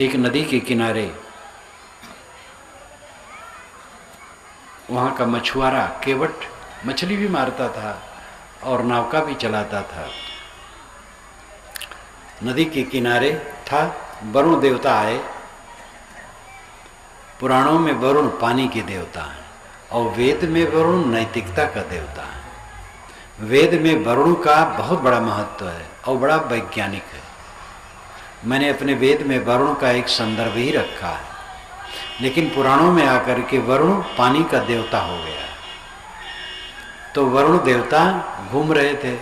एक नदी के किनारे वहाँ का मछुआरा केवट मछली भी मारता था और नौका भी चलाता था। नदी के किनारे था, वरुण देवता आए। पुराणों में वरुण पानी के देवता हैं और वेद में वरुण नैतिकता का देवता है। वेद में वरुण का बहुत बड़ा महत्व है और बड़ा वैज्ञानिक है। मैंने अपने वेद में वरुण का एक संदर्भ ही रखा है, लेकिन पुराणों में आकर के वरुण पानी का देवता हो गया। तो वरुण देवता घूम रहे थे,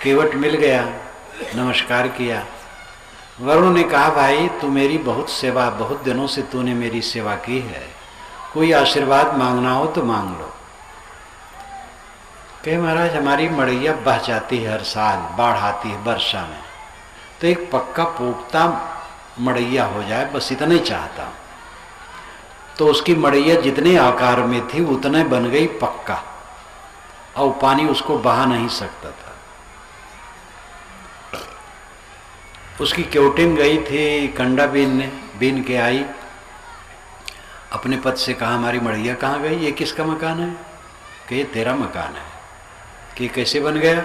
केवट मिल गया, नमस्कार किया। वरुण ने कहा, भाई तू मेरी बहुत सेवा, बहुत दिनों से तूने मेरी सेवा की है, कोई आशीर्वाद मांगना हो तो मांग लो। कहे महाराज हमारी मड़ैया बह जाती है, हर साल बाढ़ आती है वर्षा में, तो एक पक्का पोख्ता मड़ैया हो जाए, बस इतना ही चाहता हूँ। तो उसकी मड़ैया जितने आकार में थी उतने बन गई पक्का और पानी उसको बहा नहीं सकता था। उसकी क्योटिन गई थी कंडा बीन के आई, अपने पद से कहा हमारी मड़ैया कहाँ गई, ये किसका मकान है? कि ये तेरा मकान है। कि कैसे बन गया?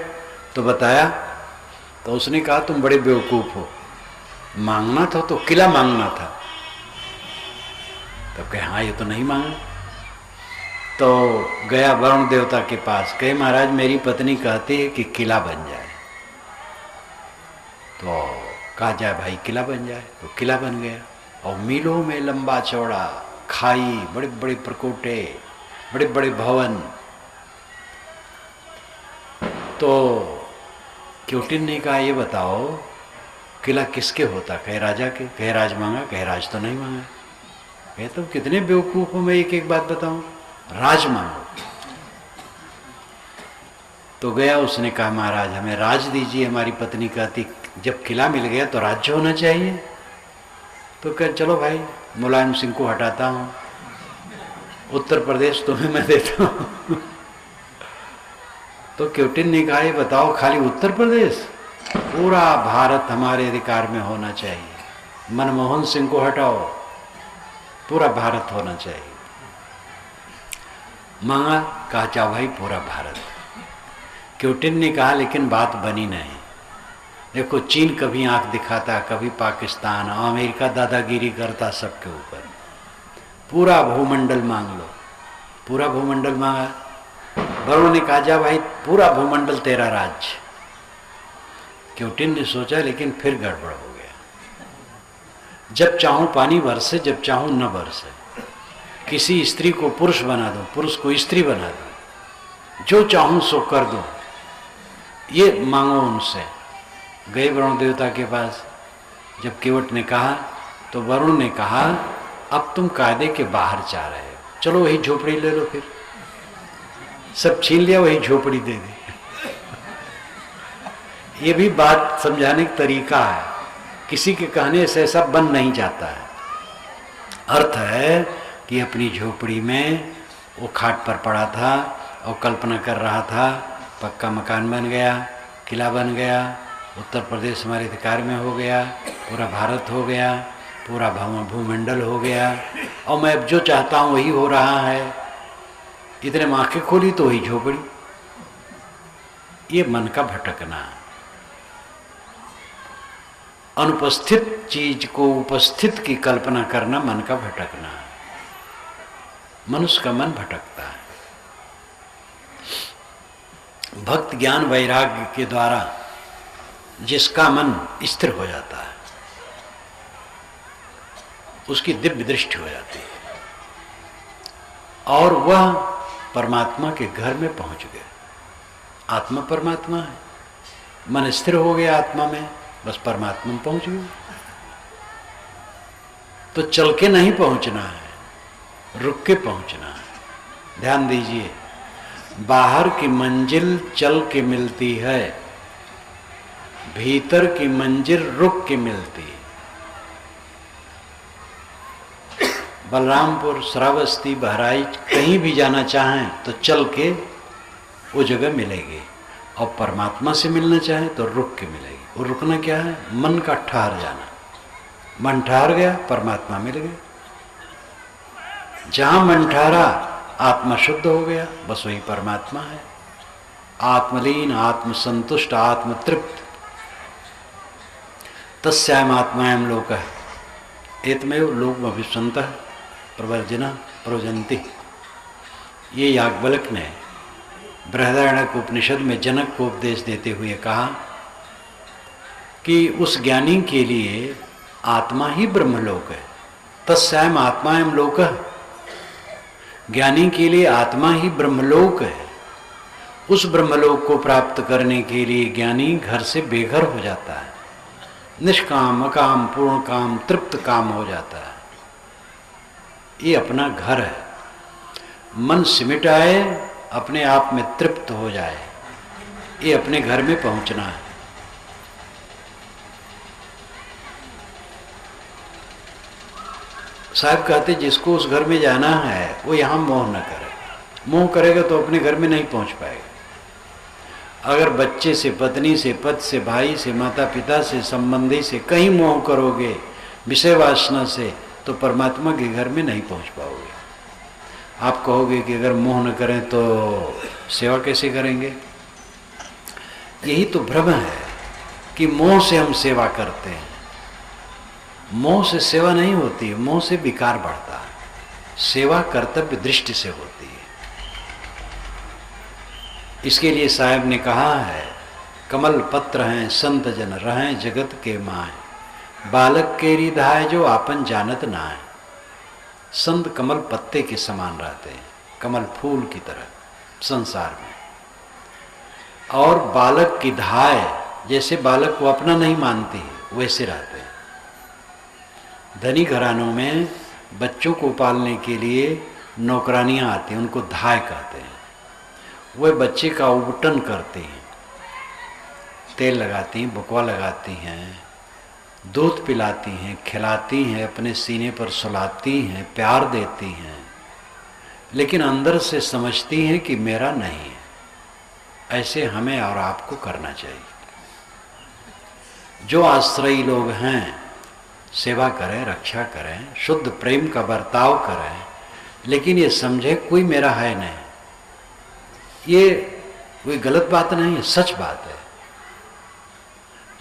तो बताया। तो उसने कहा तुम बड़े बेवकूफ़ हो, मांगना था तो किला मांगना था। तब कहे हाँ ये तो नहीं मांगा। तो गया वरुण देवता के पास, कहे महाराज मेरी पत्नी कहती है कि किला बन जाए। तो कहा जाए भाई किला बन जाए, तो किला बन गया और मीलों में लंबा चौड़ा खाई, बड़े बड़े प्रकोटे, बड़े बड़े भवन। तो क्योटिन ने कहा ये बताओ किला किसके होता? कहे राजा के। कहे राज मांगा? कहे राज तो नहीं मांगा। कहे तुम कितने बेवकूफ हो, मैं एक एक बात बताऊं, राज मांगो। तो गया, उसने कहा महाराज हमें राज दीजिए। हमारी पत्नी कहती जब किला मिल गया तो राज्य होना चाहिए। तो कह चलो भाई मुलायम सिंह को हटाता हूं, उत्तर प्रदेश तुम्हें मैं देता हूं। तो क्योटिन ने कहा ये बताओ खाली उत्तर प्रदेश? पूरा भारत हमारे अधिकार में होना चाहिए। मनमोहन सिंह को हटाओ, पूरा भारत होना चाहिए। मांगा? कहा चाह भाई पूरा भारत। क्योटिन ने कहा लेकिन बात बनी नहीं। देखो चीन कभी आंख दिखाता, कभी पाकिस्तान, अमेरिका दादागिरी करता सबके ऊपर। पूरा भूमंडल मांग लो। पूरा भूमंडल मांगा। वरुण ने कहा जा भाई पूरा भूमंडल तेरा राज्य। क्योटिन ने सोचा लेकिन फिर गड़बड़ हो गया। जब चाहूं पानी बरसे, जब चाहूं न बरसे। किसी स्त्री को पुरुष बना दो, पुरुष को स्त्री बना दो, जो चाहूं सो कर दो, ये मांगो उनसे। गए वरुण देवता के पास। जब केवट ने कहा तो वरुण ने कहा अब तुम कायदे के बाहर जा रहे हो, चलो वही झोपड़ी ले लो। फिर सब छीन लिया, वही झोपड़ी दे दी। ये भी बात समझाने का तरीका है, किसी के कहने से ऐसा बन नहीं जाता है। अर्थ है कि अपनी झोपड़ी में वो खाट पर पड़ा था और कल्पना कर रहा था पक्का मकान बन गया, किला बन गया, उत्तर प्रदेश हमारे अधिकार में हो गया, पूरा भारत हो गया, पूरा भूमंडल हो गया और मैं अब जो चाहता हूँ वही हो रहा है। इतने में आंखें खोली तो वही झोपड़ी। ये मन का भटकना, अनुपस्थित चीज को उपस्थित की कल्पना करना मन का भटकना। मनुष्य का मन भटकता है। भक्त ज्ञान वैराग्य के द्वारा जिसका मन स्थिर हो जाता है उसकी दिव्य दृष्टि हो जाती है और वह परमात्मा के घर में पहुंच गए। आत्मा परमात्मा है, मन स्थिर हो गया आत्मा में, बस परमात्मा में पहुंच गए। तो चल के नहीं पहुंचना है, रुक के पहुंचना है। ध्यान दीजिए, बाहर की मंजिल चल के मिलती है, भीतर की मंजिल रुक के मिलती है। बलरामपुर, श्रावस्ती, बहराइच कहीं भी जाना चाहें तो चल के वो जगह मिलेगी और परमात्मा से मिलना चाहें तो रुक के मिलेगी। और रुकना क्या है? मन का ठहर जाना। मन ठहर गया, परमात्मा मिल गया। जहां मन ठहरा आत्मा शुद्ध हो गया, बस वही परमात्मा है। आत्मलीन, आत्मसंतुष्ट, आत्मतृप्त। तस्याम आत्मायम लोकः एतमेव लोकमभिसंतः प्रवर्जना प्रवजन्ति। ये याज्ञवल्क्य ने बृहदारण्यक उपनिषद में जनक को उपदेश देते हुए कहा कि उस ज्ञानी के लिए आत्मा ही ब्रह्मलोक है। तस्याम आत्मायम लोकः, ज्ञानी के लिए आत्मा ही ब्रह्मलोक है। उस ब्रह्मलोक को प्राप्त करने के लिए ज्ञानी घर से बेघर हो जाता है, निष्काम, अकाम, पूर्ण काम, तृप्त काम हो जाता है। ये अपना घर है। मन सिमट आए, अपने आप में तृप्त हो जाए, ये अपने घर में पहुंचना है। साहब कहते जिसको उस घर में जाना है वो यहाँ मोह न करे। मोह करेगा तो अपने घर में नहीं पहुंच पाएगा। अगर बच्चे से, पत्नी से, पति से, भाई से, माता पिता से, संबंधी से कहीं मोह करोगे विषय वासना से, तो परमात्मा के घर में नहीं पहुंच पाओगे। आप कहोगे कि अगर मोह न करें तो सेवा कैसे करेंगे? यही तो भ्रम है कि मोह से हम सेवा करते हैं। मोह से सेवा नहीं होती, मोह से विकार बढ़ता है। सेवा कर्तव्य दृष्टि से होती है। इसके लिए साहब ने कहा है, कमल पत्र हैं संत जन रहें जगत के माए, बालक के रिधाय जो आपन जानत ना है। संत कमल पत्ते के समान रहते हैं, कमल फूल की तरह संसार में। और बालक की धाय, जैसे बालक को अपना नहीं मानती है वैसे रहते हैं। धनी घरानों में बच्चों को पालने के लिए नौकरानियां आती हैं, उनको धाय कहते हैं। वह बच्चे का उबटन करती हैं, तेल लगाती हैं, बकवा लगाती हैं, दूध पिलाती हैं, खिलाती हैं, अपने सीने पर सुलाती हैं, प्यार देती हैं, लेकिन अंदर से समझती हैं कि मेरा नहीं है। ऐसे हमें और आपको करना चाहिए। जो आश्रयी लोग हैं सेवा करें, रक्षा करें, शुद्ध प्रेम का बर्ताव करें, लेकिन ये समझे कोई मेरा है नहीं। ये कोई गलत बात नहीं है, सच बात है।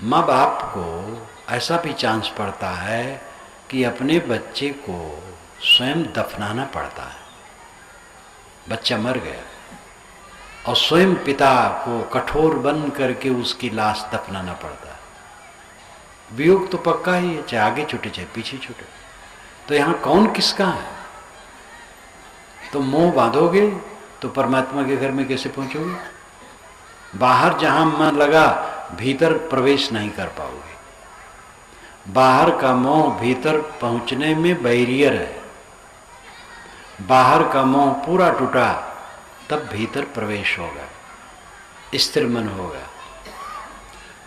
माँ बाप को ऐसा भी चांस पड़ता है कि अपने बच्चे को स्वयं दफनाना पड़ता है। बच्चा मर गया और स्वयं पिता को कठोर बन करके उसकी लाश दफनाना पड़ता है। वियोग तो पक्का ही है, चाहे आगे छूटे चाहे पीछे छूटे। तो यहाँ कौन किसका है? तो मोह बांधोगे तो परमात्मा के घर में कैसे पहुंचोगे? बाहर जहां मन लगा भीतर प्रवेश नहीं कर पाओगे। बाहर का मोह भीतर पहुंचने में बैरियर है। बाहर का मोह पूरा टूटा तब भीतर प्रवेश होगा, स्थिर मन होगा।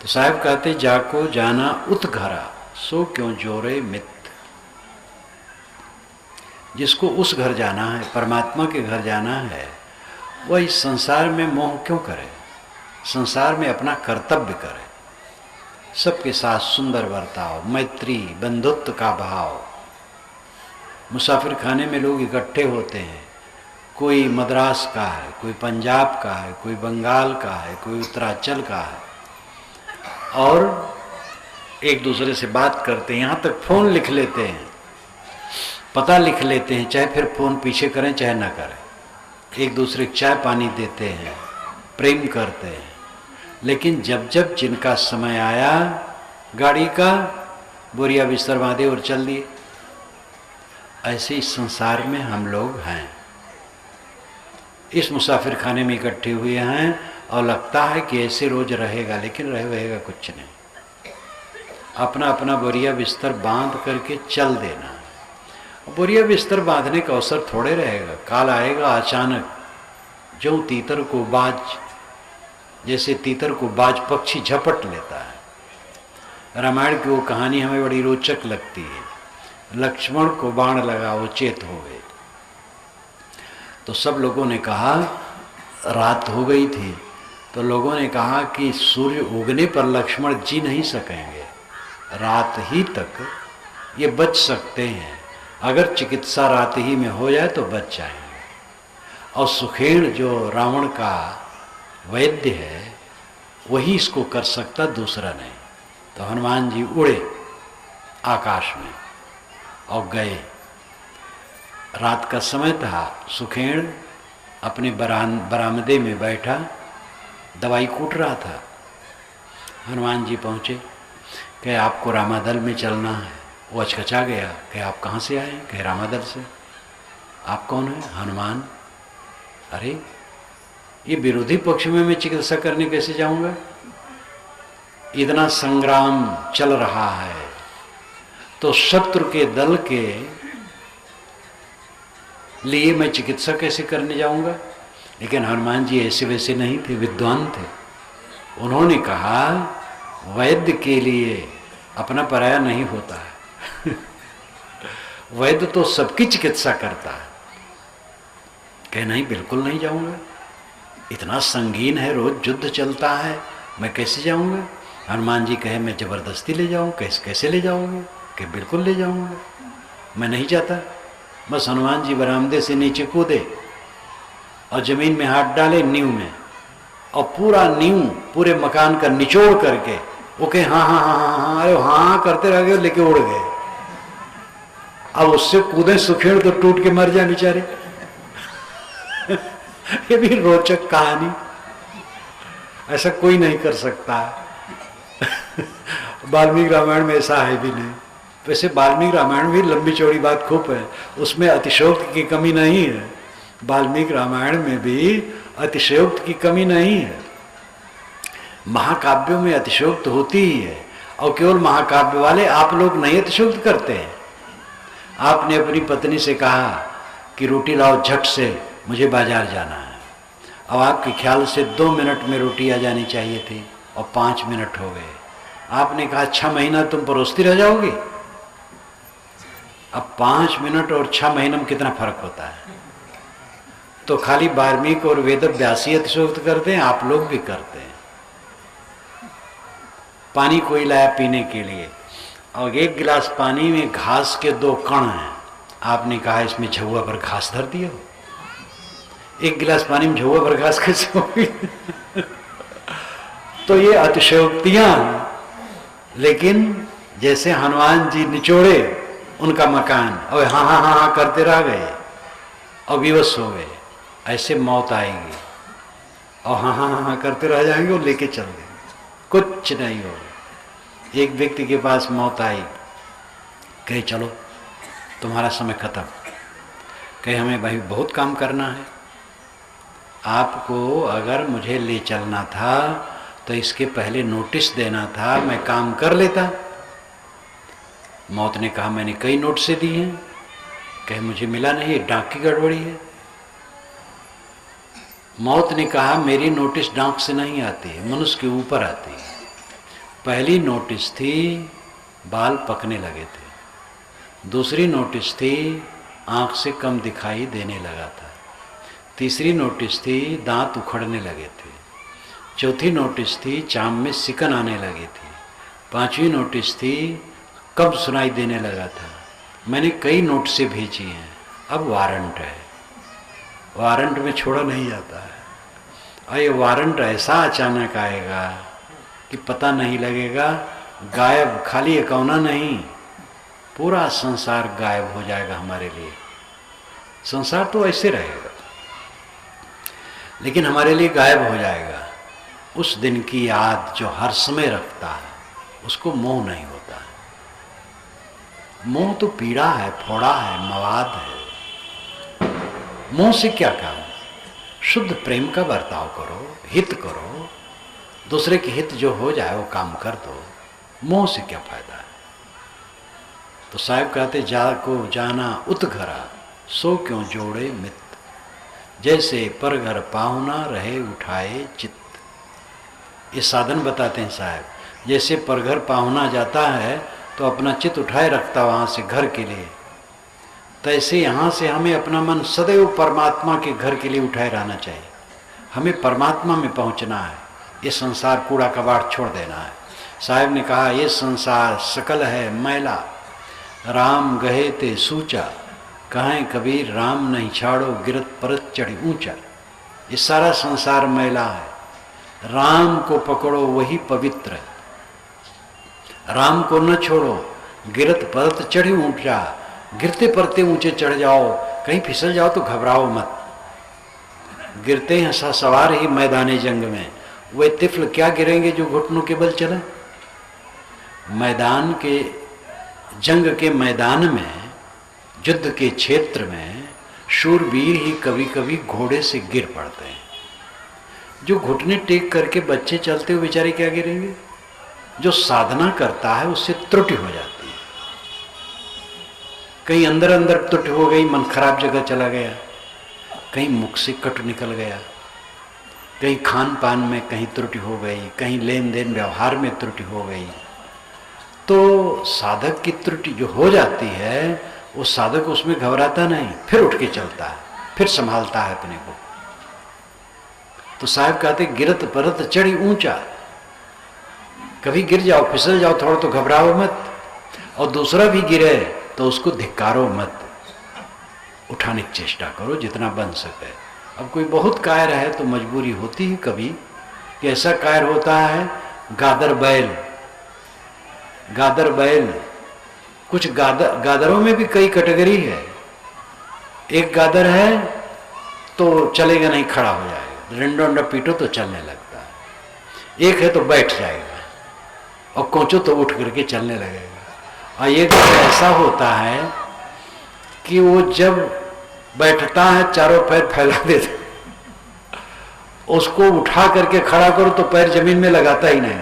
तो साहब कहते जाको जाना उत घरा सो क्यों जोरे मित। जिसको उस घर जाना है, परमात्मा के घर जाना है, वह इस संसार में मोह क्यों करे? संसार में अपना कर्तव्य करे, सबके साथ सुंदर बर्ताव, मैत्री, बंधुत्व का भाव। मुसाफिर खाने में लोग इकट्ठे होते हैं, कोई मद्रास का है, कोई पंजाब का है, कोई बंगाल का है, कोई उत्तरांचल का है, और एक दूसरे से बात करते हैं। यहाँ तक फ़ोन लिख लेते हैं, पता लिख लेते हैं, चाहे फिर फ़ोन पीछे करें चाहे ना करें। एक दूसरे को चाय पानी देते हैं, प्रेम करते हैं। लेकिन जब जब जिनका समय आया गाड़ी का, बोरिया बिस्तर बांधे और चल दिए। ऐसे इस संसार में हम लोग हैं, इस मुसाफिर खाने में इकट्ठे हुए हैं और लगता है कि ऐसे रोज रहेगा, लेकिन रहेगा कुछ नहीं। अपना अपना बोरिया बिस्तर बांध करके चल देना। बोरिया बिस्तर बांधने का अवसर थोड़े रहेगा, काल आएगा अचानक, जो तीतर को बाज, जैसे तीतर को बाज पक्षी झपट लेता है। रामायण की वो कहानी हमें बड़ी रोचक लगती है। लक्ष्मण को बाण लगा, वो चेत हो गए। तो सब लोगों ने कहा, रात हो गई थी, तो लोगों ने कहा कि सूर्य उगने पर लक्ष्मण जी नहीं सकेंगे, रात ही तक ये बच सकते हैं, अगर चिकित्सा रात ही में हो जाए तो बच जाएंगे। और सुखेण जो रावण का वैद्य है वही इसको कर सकता, दूसरा नहीं। तो हनुमान जी उड़े आकाश में और गए। रात का समय था, सुखेण अपने बरामदे में बैठा दवाई कूट रहा था। हनुमान जी पहुँचे, कहे आपको रामादल में चलना है। वो अचकचा गया, कहे आप कहाँ से आए? कहे रामादल से। आप कौन है? हनुमान। अरे ये विरोधी पक्ष में मैं चिकित्सा करने कैसे जाऊंगा? इतना संग्राम चल रहा है तो शत्रु के दल के लिए मैं चिकित्सा कैसे करने जाऊंगा? लेकिन हनुमान जी ऐसे वैसे नहीं थे, विद्वान थे। उन्होंने कहा वैद्य के लिए अपना पराया नहीं होता है वैद्य तो सबकी चिकित्सा करता है। कहे नहीं, बिल्कुल नहीं जाऊंगा, इतना संगीन है, रोज युद्ध चलता है, मैं कैसे जाऊंगा? हनुमान जी कहे मैं जबरदस्ती ले जाऊँ? कैसे ले जाओगे? कि बिल्कुल ले जाऊंगा, मैं नहीं जाता। बस हनुमान जी बरामदे से नीचे कूदे और जमीन में हाथ डाले, नींव में, और पूरा नींव पूरे मकान का निचोड़ करके वो कहे हाँ हाँ हाँ हाँ हाँ, अरे हाँ करते रह गए, लेके उड़ गए। अब उससे कूदे सुखेड़ तो टूट के मर जाए बेचारे ये भी रोचक कहानी, ऐसा कोई नहीं कर सकता वाल्मीकि रामायण में ऐसा है भी नहीं। वैसे वाल्मीकि रामायण भी लंबी चौड़ी बात खूब है, उसमें अतिशयोक्ति की कमी नहीं है। वाल्मीकि रामायण में भी अतिशयोक्ति की कमी नहीं है। महाकाव्यों में अतिशयोक्ति होती ही है, और केवल महाकाव्य वाले आप लोग नहीं अतिशयोक्ति करते हैं। आपने अपनी पत्नी से कहा कि रोटी लाओ झट से, मुझे बाजार जाना है। अब आपके ख्याल से 2 मिनट में रोटी आ जानी चाहिए थी और 5 मिनट हो गए। आपने कहा 6 महीना तुम परोसती रह जाओगी। अब 5 मिनट और 6 महीने में कितना फर्क होता है? तो खाली वाल्मीकि और वेद व्यासी अतिशयोक्ति करते हैं, आप लोग भी करते हैं। पानी कोई लाया पीने के लिए और 1 गिलास पानी में घास के 2 कण हैं, आपने कहा इसमें झुआ पर घास धर दियो। 1 गिलास पानी में झुआ पर घास कैसे होगी तो ये अतिशयोक्तियां। लेकिन जैसे हनुमान जी निचोड़े उनका मकान और हाँ हाँ हाँ हाँ करते रह गए और विवश हो गए, ऐसे मौत आएगी और हाँ हाँ हाँ करते रह जाएंगे और लेके चल देंगे, कुछ नहीं होगा। एक व्यक्ति के पास मौत आई, कहे चलो तुम्हारा समय खत्म। कहे हमें भाई बहुत काम करना है, आपको अगर मुझे ले चलना था तो इसके पहले नोटिस देना था, मैं काम कर लेता। मौत ने कहा मैंने कई नोटिस दी हैं। कहे मुझे मिला नहीं, डाक की गड़बड़ी है। मौत ने कहा मेरी नोटिस डाक से नहीं आती, मनुष्य के ऊपर आती है। पहली नोटिस थी बाल पकने लगे थे, दूसरी नोटिस थी आँख से कम दिखाई देने लगा था, तीसरी नोटिस थी दांत उखड़ने लगे थे, चौथी नोटिस थी चाम में सिकन आने लगी थी, 5वीं नोटिस थी कब्ज सुनाई देने लगा था। मैंने कई नोटिसें भेजी हैं, अब वारंट है, वारंट में छोड़ा नहीं जाता है। और ये वारंट ऐसा अचानक आएगा कि पता नहीं लगेगा, गायब, खाली एकौना नहीं, पूरा संसार गायब हो जाएगा हमारे लिए। संसार तो ऐसे रहेगा लेकिन हमारे लिए गायब हो जाएगा। उस दिन की याद जो हर समय रखता है उसको मोह नहीं होता है। मोह तो पीड़ा है, फोड़ा है, मवाद है। मोह से क्या काम? शुद्ध प्रेम का बर्ताव करो, हित करो, दूसरे के हित जो हो जाए वो काम कर दो। मोह से क्या फायदा है? तो साहब कहते जा को जाना उत घरा, सो क्यों जोड़े मित, जैसे पर घर पाहुना रहे उठाए चित्त। ये साधन बताते हैं साहब, जैसे पर घर पाहुना जाता है तो अपना चित्त उठाए रखता वहाँ से घर के लिए, तैसे यहाँ से हमें अपना मन सदैव परमात्मा के घर के लिए उठाए रहना चाहिए। हमें परमात्मा में पहुँचना है, ये संसार कूड़ा कबाड़ छोड़ देना है। साहब ने कहा ये संसार सकल है मैला, राम गहे ते सूचा, कहें कबीर राम नहीं छाड़ो, गिरत परत चढ़ी ऊंचा। ये सारा संसार मैला है, राम को पकड़ो वही पवित्र है। राम को न छोड़ो, गिरत परत चढ़ी ऊंचा। गिरते पड़ते ऊंचे चढ़ जाओ, कहीं फिसल जाओ तो घबराओ मत। गिरते हैं सवार ही मैदाने जंग में, वे तिफल क्या गिरेंगे जो घुटनों के बल चले। मैदान के जंग के मैदान में, युद्ध के क्षेत्र में शूरवीर ही कभी कभी घोड़े से गिर पड़ते हैं। जो घुटने टेक करके बच्चे चलते हुए बेचारे क्या गिरेंगे। जो साधना करता है उससे त्रुटि हो जाती है। कहीं अंदर अंदर त्रुटि हो गई, मन खराब जगह चला गया, कहीं मुख से कट निकल गया, कहीं खान पान में कहीं त्रुटि हो गई, कहीं लेन देन व्यवहार में त्रुटि हो गई, तो साधक की त्रुटि जो हो जाती है वो साधक उसमें घबराता नहीं, फिर उठ के चलता है, फिर संभालता है अपने को। तो साहब कहते गिरत परत चढ़ी ऊंचा। कभी गिर जाओ, फिसल जाओ थोड़ा तो घबराओ मत, और दूसरा भी गिरे तो उसको धिक्कारो मत, उठाने की चेष्टा करो जितना बन सके। अब कोई बहुत कायर है तो मजबूरी होती है कभी कि ऐसा कायर होता है गादर बैल। गादर बैल, कुछ गादरों में भी कई कैटेगरी है। एक गादर है तो चलेगा नहीं, खड़ा हो जाएगा, रिंडोंडा पीटो तो चलने लगता है। एक है तो बैठ जाएगा और कोचो तो उठ करके चलने लगेगा। और एक ऐसा होता है कि वो जब बैठता है चारों पैर फैला देता, उसको उठा करके खड़ा करो तो पैर जमीन में लगाता ही नहीं।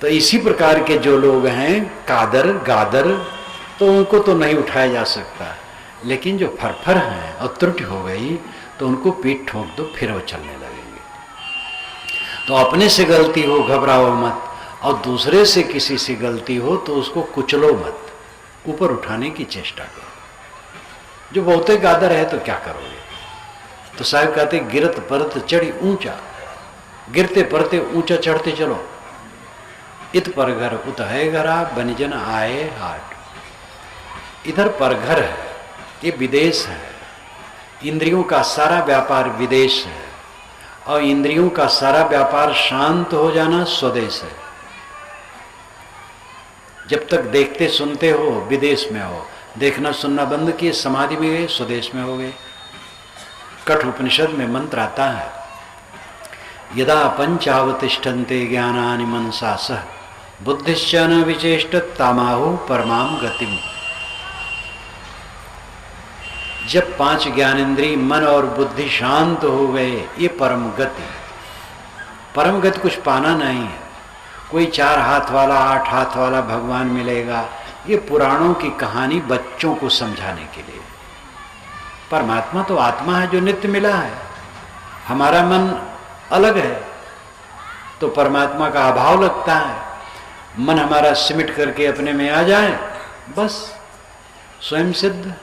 तो इसी प्रकार के जो लोग हैं कादर गादर, तो उनको तो नहीं उठाया जा सकता, लेकिन जो फरफर हैं और त्रुटि हो गई तो उनको पीठ ठोक दो, फिर वो चलने लगेंगे। तो अपने से गलती हो घबराओ मत, और दूसरे से किसी से गलती हो तो उसको कुचलो मत, ऊपर उठाने की चेष्टा करो। जो बहुते गादर है तो क्या करोगे। तो साहब कहते गिरत परत चढ़ी ऊंचा, गिरते पड़ते ऊंचा चढ़ते चलो। इत परघर उत है घरा, बनिजन आए हाट। इधर परघर है, ये विदेश है। इंद्रियों का सारा व्यापार विदेश है, और इंद्रियों का सारा व्यापार शांत हो जाना स्वदेश है। जब तक देखते सुनते हो विदेश में हो, देखना सुनना बंद किए समाधि में गए स्वदेश में हो गए। कठ उपनिषद में मंत्र आता है, यदा पंचावतिष्ठन्ते ज्ञानानि मनसा सह बुद्धिश्च न विचेष्टत् तामाहु परमाम गतिम। जब 5 ज्ञानेंद्रिय मन और बुद्धि शांत हो गए, ये परम गति। परम गति कुछ पाना नहीं है, कोई 4 हाथ वाला 8 हाथ वाला भगवान मिलेगा, ये पुराणों की कहानी बच्चों को समझाने के लिए। परमात्मा तो आत्मा है जो नित्य मिला है। हमारा मन अलग है तो परमात्मा का अभाव लगता है। मन हमारा सिमट करके अपने में आ जाए, बस स्वयं सिद्ध,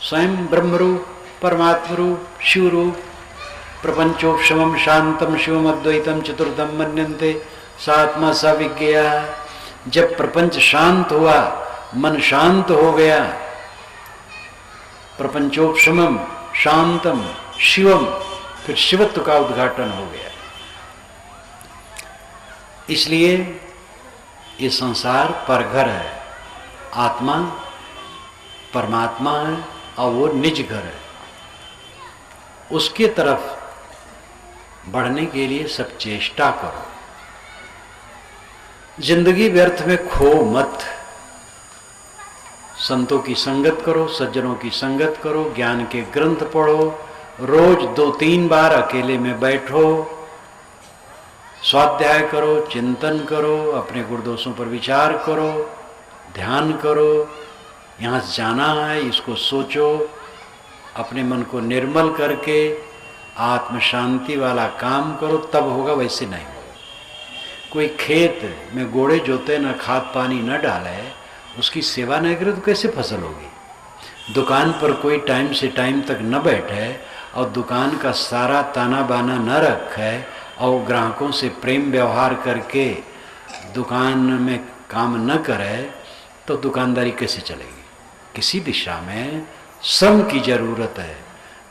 स्वयं ब्रह्म रूप, परमात्मा रूप, शिव रूप। प्रपंचोपशमम शांतम शिवम अद्वैतम चतुर्थम मन्यन्ते सात्मा सा विज्ञेया। जब प्रपंच शांत हुआ, मन शांत हो गया, प्रपंचोपशमम शांतम शिवम, फिर शिवत्व का उद्घाटन हो गया। इसलिए ये संसार परघर है, आत्मा परमात्मा है और वो निज घर है। उसके तरफ बढ़ने के लिए सब चेष्टा करो। जिंदगी व्यर्थ में खो मत। संतों की संगत करो, सज्जनों की संगत करो, ज्ञान के ग्रंथ पढ़ो, रोज 2-3 बार अकेले में बैठो, स्वाध्याय करो, चिंतन करो, अपने गुणदोषों पर विचार करो, ध्यान करो। यहाँ से जाना है इसको सोचो, अपने मन को निर्मल करके आत्म शांति वाला काम करो, तब होगा, वैसे नहीं होगा। कोई खेत में गोड़े जोते न खाद पानी न डाले, उसकी सेवा नहीं करे तो कैसे फसल होगी। दुकान पर कोई टाइम से टाइम तक न बैठे और दुकान का सारा ताना बाना न रखे और ग्राहकों से प्रेम व्यवहार करके दुकान में काम न करे तो दुकानदारी कैसे चलेगी? किसी दिशा में श्रम की जरूरत है।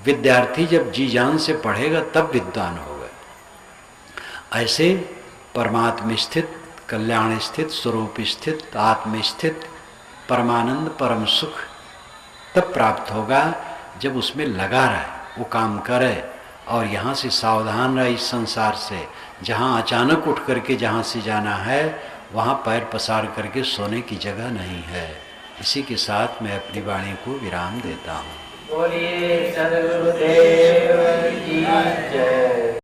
विद्यार्थी जब जी जान से पढ़ेगा तब विद्वान होगा। ऐसे परमात्म स्थित, कल्याण स्थित, स्वरूप स्थित, आत्म स्थित परमानंद परम सुख तब प्राप्त होगा जब उसमें लगा रहे, वो काम करे और यहाँ से सावधान रहे इस संसार से। जहाँ अचानक उठ करके जहाँ से जाना है वहाँ पैर पसार करके सोने की जगह नहीं है। इसी के साथ मैं अपनी वाणी को विराम देता हूँ। बोलिए सद्गुरुदेव की जय।